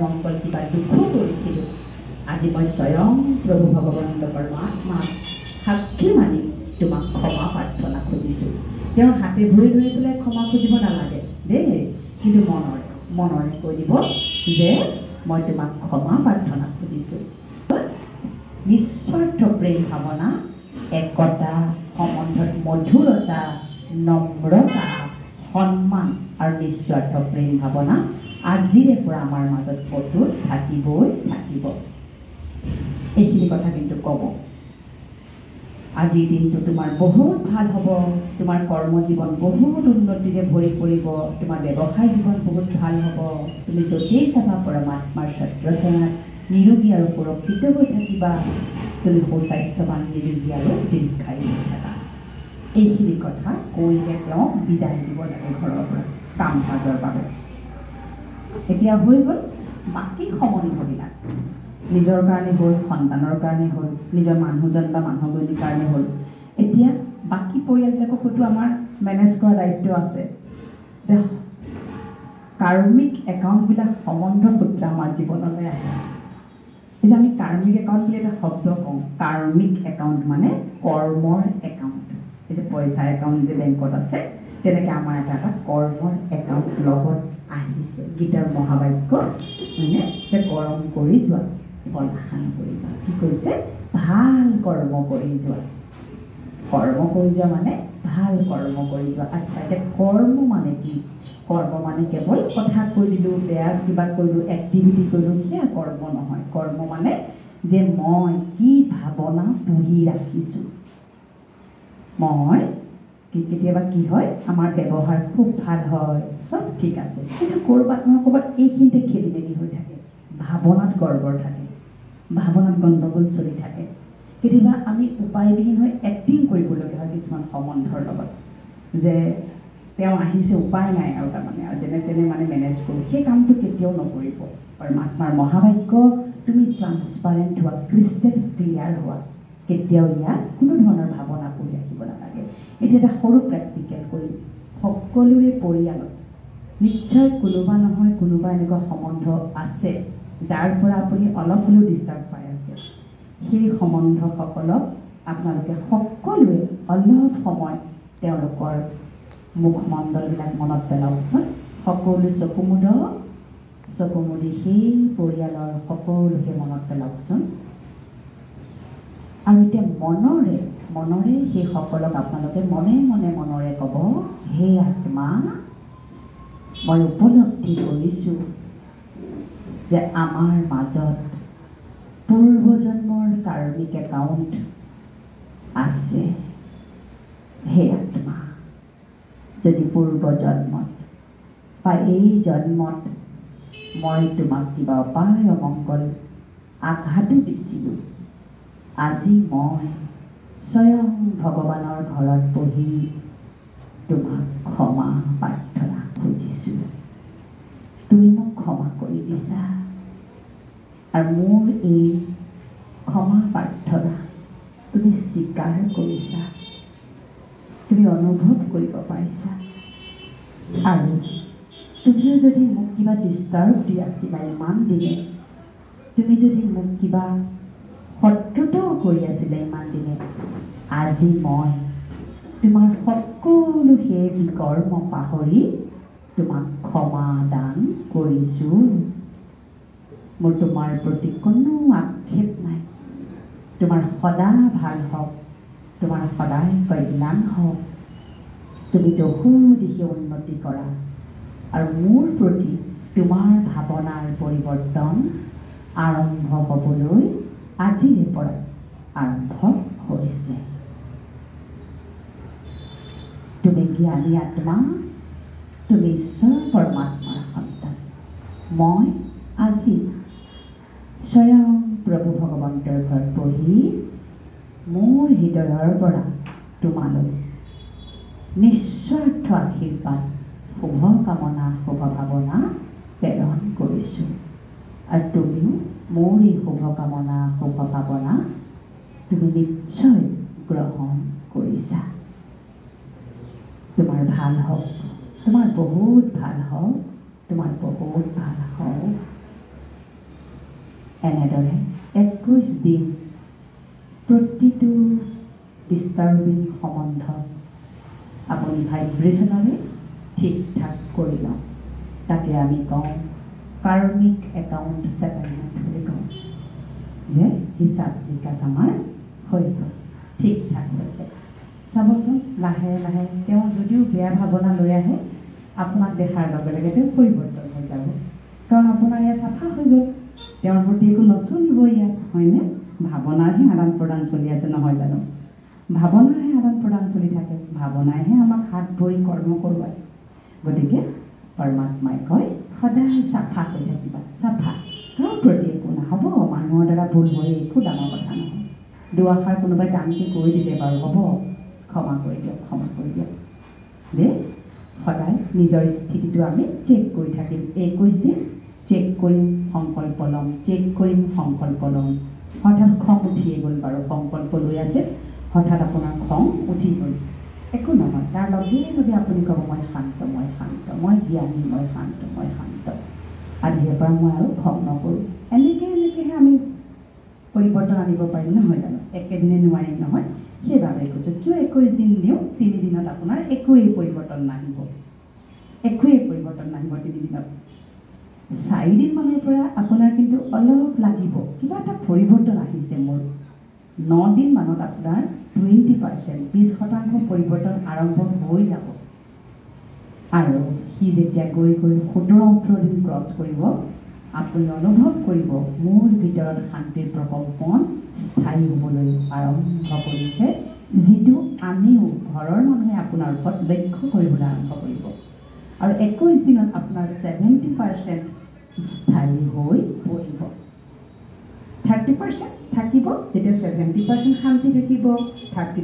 মঙ্গল কিবা দুখ কৰিছিলোঁ আজি মই স্বয়ং প্ৰভু ভগৱন্ত পৰমাত্মা সাক্ষী মানি তোমাক ক্ষমা প্ৰাৰ্থনা খুজিছোঁ। তেওঁৰ হাতে ভৰি ধৰি পেলাই ক্ষমা খুজিব নালাগে দেই, কিন্তু মনৰে কৈ দিব যে মই তোমাক ক্ষমা প্ৰাৰ্থনা খুজিছোঁ। নিস্বাৰ্থ প্ৰেম ভাৱনা, একতা, সম্বন্ধত মধুৰতা, নম্ৰতা, সন্মান আৰু নিস্বাৰ্থ প্ৰেম ভাৱনা আজিৰে পৰা আমাৰ মাজত অটুট থাকিবই থাকিব। এইখিনি কথা কিন্তু ক'ব। আজিৰ দিনটো তোমাৰ বহুত ভাল হ'ব, তোমাৰ কৰ্মজীৱন বহুত উন্নতিৰে ভৰি পৰিব, তোমাৰ ব্যৱসায় জীৱন বহুত ভাল হ'ব, তুমি য'তেই যাবা পৰমাত্মাৰ ছত্ৰছায়াত নিৰোগী আৰু সুৰক্ষিত হৈ থাকিবা, তুমি সুস্বাস্থ্যৱান নিৰোগী আৰু দীৰ্ঘায়ু হৈ থাকা। এইখিনি কথা কৈহে তেওঁক বিদায় দিব লাগে ঘৰৰ পৰা কাম কাজৰ বাবে। এতিয়া হৈ গ'ল বাকী সম্বন্ধবিলাক, নিজৰ কাৰণে হ'ল, সন্তানৰ কাৰণে হ'ল, নিজৰ মানুহজন বা মানুহজনীৰ কাৰণে হ'ল। এতিয়া বাকী পৰিয়ালবিলাকক হয়তো আমাৰ মেনেজ কৰা দায়িত্ব আছে। কাৰ্মিক একাউণ্টবিলাক সম্বন্ধ সূত্ৰে আমাৰ জীৱনলৈ আহে। এই যে আমি কাৰ্মিক একাউণ্ট বুলি এটা শব্দ কওঁ, কাৰ্মিক একাউণ্ট মানে কৰ্মৰ একাউণ্ট। এই যে পইচাৰ একাউণ্ট যে বেংকত আছে, তেনেকৈ আমাৰ এটা কৰ্মৰ একাউণ্ট লগত আহিছে। গীতাৰ মহাবাক্য মানে যে কৰ্ম কৰি যোৱা, ফল আশা নকৰিবা। কি কৈছে? ভাল কৰ্ম কৰি যোৱা। কৰ্ম কৰি যোৱা মানে ভাল কৰ্ম কৰি যোৱা। আচ্ছা, এতিয়া কৰ্ম মানে কি? কৰ্ম মানে কেৱল কথা কৈ দিলোঁ, বেয়া কিবা কৰিলোঁ, এক্টিভিটি কৰিলোঁ, সেয়া কৰ্ম নহয়। কৰ্ম মানে যে মই কি ভাৱনা পুহি ৰাখিছোঁ। মই কেতিয়াবা কি হয়, আমাৰ ব্যৱহাৰ খুব ভাল হয়, চব ঠিক আছে, কিন্তু ক'ৰবাত নহয় ক'ৰবাত এইখিনিতে খেলি মেলি হৈ থাকে, ভাৱনাত গড়বড় থাকে, ভাৱনাত গণ্ডগোল চলি থাকে। কেতিয়াবা আমি উপায়বিহীন হৈ এক্টিং কৰিবলগীয়া হয় কিছুমান সম্বন্ধৰ লগত, যে তেওঁ আহিছে উপায় নাই আৰু তাৰমানে আৰু যেনে তেনে মানে মেনেজ কৰোঁ। সেই কামটো কেতিয়াও নকৰিব। পৰমাত্মাৰ মহাবাক্য, তুমি ট্ৰান্সপাৰেণ্ট হোৱা, ক্ৰিষ্টেল ক্লিয়াৰ হোৱা। কেতিয়াও ইয়াত কোনো ধৰণৰ ভাৱনা কৰি ৰাখিব নালাগে। এতিয়া এটা সৰু প্ৰেক্টিকেল কৰিম। সকলোৰে পৰিয়ালত নিশ্চয় কোনোবা নহয় কোনোবা এনেকুৱা সম্বন্ধ আছে যাৰ পৰা আপুনি অলপ হ'লেও ডিষ্টাৰ্ব পাই আছে। সেই সম্বন্ধসকলক আপোনালোকে সকলোৱে অলপ সময় তেওঁলোকৰ মুখমণ্ডলবিলাক মনত পেলাওকচোন। সকলো চকু মুদি সেই পৰিয়ালৰ সকলোকে মনত পেলাওকচোন। আৰু এতিয়া মনৰে সেইসকলক আপোনালোকে মনৰে ক'ব, হে আত্মা, মই উপলব্ধি কৰিছোঁ যে আমাৰ মাজত পূৰ্বজন্মৰ কাৰ্মিক একাউণ্ট আছে। হে আত্মা, যদি পূৰ্বজন্মত বা এই জন্মত মই তোমাক কিবা অপায় অমংগল আঘাতো দিছিলোঁ, আজি মই স্বয়ং ভগৱানৰ ঘৰত বহি তোমাক ক্ষমা প্ৰাৰ্থনা খুজিছোঁ। তুমি মোক ক্ষমা কৰি দিছা আৰু মোৰ এই ক্ষমা প্ৰাৰ্থনা তুমি স্বীকাৰ কৰিছা, তুমি অনুভৱ কৰিব পাৰিছা। আৰু তুমিও যদি মোক কিবা ডিষ্টাৰ্ব দি আছিলা ইমান দিনে, তুমি যদি মোক কিবা শত্ৰুতাও কৰি আছিলে ইমান দিনে, আজি মই তোমাৰ সকলো সেই বিকৰ্ম পাহৰি তোমাক ক্ষমা দান কৰিছোঁ। মোৰ তোমাৰ প্ৰতি কোনো আক্ষেপ নাই। তোমাৰ সদায় ভাল হওক, তোমাৰ সদায় কল্যাণ হওক, তুমি দহো দিশে উন্নতি কৰা আৰু মোৰ প্ৰতি তোমাৰ ভাৱনাৰ পৰিৱৰ্তন আৰম্ভ হ'বলৈ আজিৰে পৰা আৰম্ভ হৈছে। তুমি জ্ঞানী আত্মা, তুমি ঈশ্বৰ পৰমাত্মাৰ সন্তান। মই আজি স্বয়ং প্ৰভু ভগৱন্তৰ ঘৰত বহি মোৰ হৃদয়ৰ পৰা তোমালৈ নিস্বাৰ্থ আশীৰ্বাদ, শুভ কামনা, শুভ ভাৱনা প্ৰেৰণ কৰিছোঁ। আৰু তুমিও মোৰ এই শুভ কামনা, শুভ ভাৱনা তুমি নিশ্চয় গ্ৰহণ কৰিছা। তোমাৰ ভাল হওক, তোমাৰ বহুত ভাল হওক, তোমাৰ বহুত ভাল হওক। এনেদৰে 21 দিন প্ৰতিটো ডিষ্টাৰ্বিং সম্বন্ধ আপুনি ভাইব্ৰেশ্যনেলি ঠিক ঠাক কৰি লওঁ। তাকে আমি কওঁ কাৰ্মিক একাউণ্ট ছেটেলমেণ্ট বুলি কওঁ, যে হিচাপ নিকাচ আমাৰ হৈ গ'ল, ঠিক ঠাক হৈছে। চাবচোন লাহে লাহে তেওঁ যদিও বেয়া ভাৱনা লৈ আহে, আপোনাক দেখাৰ লগে লগে তেওঁ পৰিৱৰ্তন হৈ যাব, কাৰণ আপোনাৰ ইয়াত চাফা হৈ গ'ল, তেওঁৰ প্ৰতি একো নচলিব ইয়াত, হয়নে? ভাৱনাৰহে আদান প্ৰদান চলি আছে, নহয় জানো? ভাৱনাৰহে আদান প্ৰদান চলি থাকে, ভাৱনাইহে আমাক হাত ভৰি কৰ্ম কৰোৱায়। গতিকে পৰমাত্মাই কয় সদায় চাফা হৈ থাকিবা, চাফা, কাৰো প্ৰতি একো নহ'ব, মানুহৰ দ্বাৰা ভুল হৈ একো ডাঙৰ কথা নহয়। দুআষাৰ কোনোবাই টানকৈ কৈ দিলে বাৰু হ'ব, ক্ষমা কৰি দিয়ক, ক্ষমা কৰি দিয়ক দেই। সদায় নিজৰ স্থিতিটো আমি চেক কৰি থাকিম। 21 দিন চেক কৰিম, সংকল্প ল'ম, চেক কৰিম, সংকল্প ল'ম। হঠাৎ খং উঠিয়ে গ'ল বাৰু, সংকল্প লৈ আছে, হঠাৎ আপোনাৰ খং উঠি গ'ল, একো নহয়, তাৰ লগে লগে আপুনি ক'ব মই শান্ত, মই শান্ত, মই জ্ঞানী, মই শান্ত, মই শান্ত, আজিৰে পৰা মই আৰু খং নকৰোঁ। এনেকৈহে আমি পৰিৱৰ্তন আনিব পাৰিম, নহয় জানো? একেদিনে নোৱাৰিম নহয়। সেইবাবে কৈছোঁ, কিয় 21 দিন দিওঁ? 3 দিনত আপোনাৰ একোৱেই পৰিৱৰ্তন নাহিব, একোৱেই পৰিৱৰ্তন নাহিব 3 দিনত। 4 দিনমানৰ পৰা আপোনাৰ কিন্তু অলপ লাগিব, কিবা এটা পৰিৱৰ্তন আহিছে মোৰ। 9 দিনমানত আপোনাৰ 20%, 20% পৰিৱৰ্তন আৰম্ভ হৈ যাব। আৰু সি যেতিয়া গৈ গৈ 17-18 দিন ক্ৰছ কৰিব, আপুনি অনুভৱ কৰিব মোৰ ভিতৰত শান্তিৰ প্ৰকম্পন স্থায়ী হ'বলৈ আৰম্ভ কৰিছে, যিটো আমিও ঘৰৰ মানুহে আপোনাৰ ওপৰত লক্ষ্য কৰিবলৈ আৰম্ভ কৰিব। আৰু 21 দিনত আপোনাৰ 70% স্থায়ী হৈ পৰিব। 30% থাকিব, যেতিয়া 70% শান্তি থাকিব, 30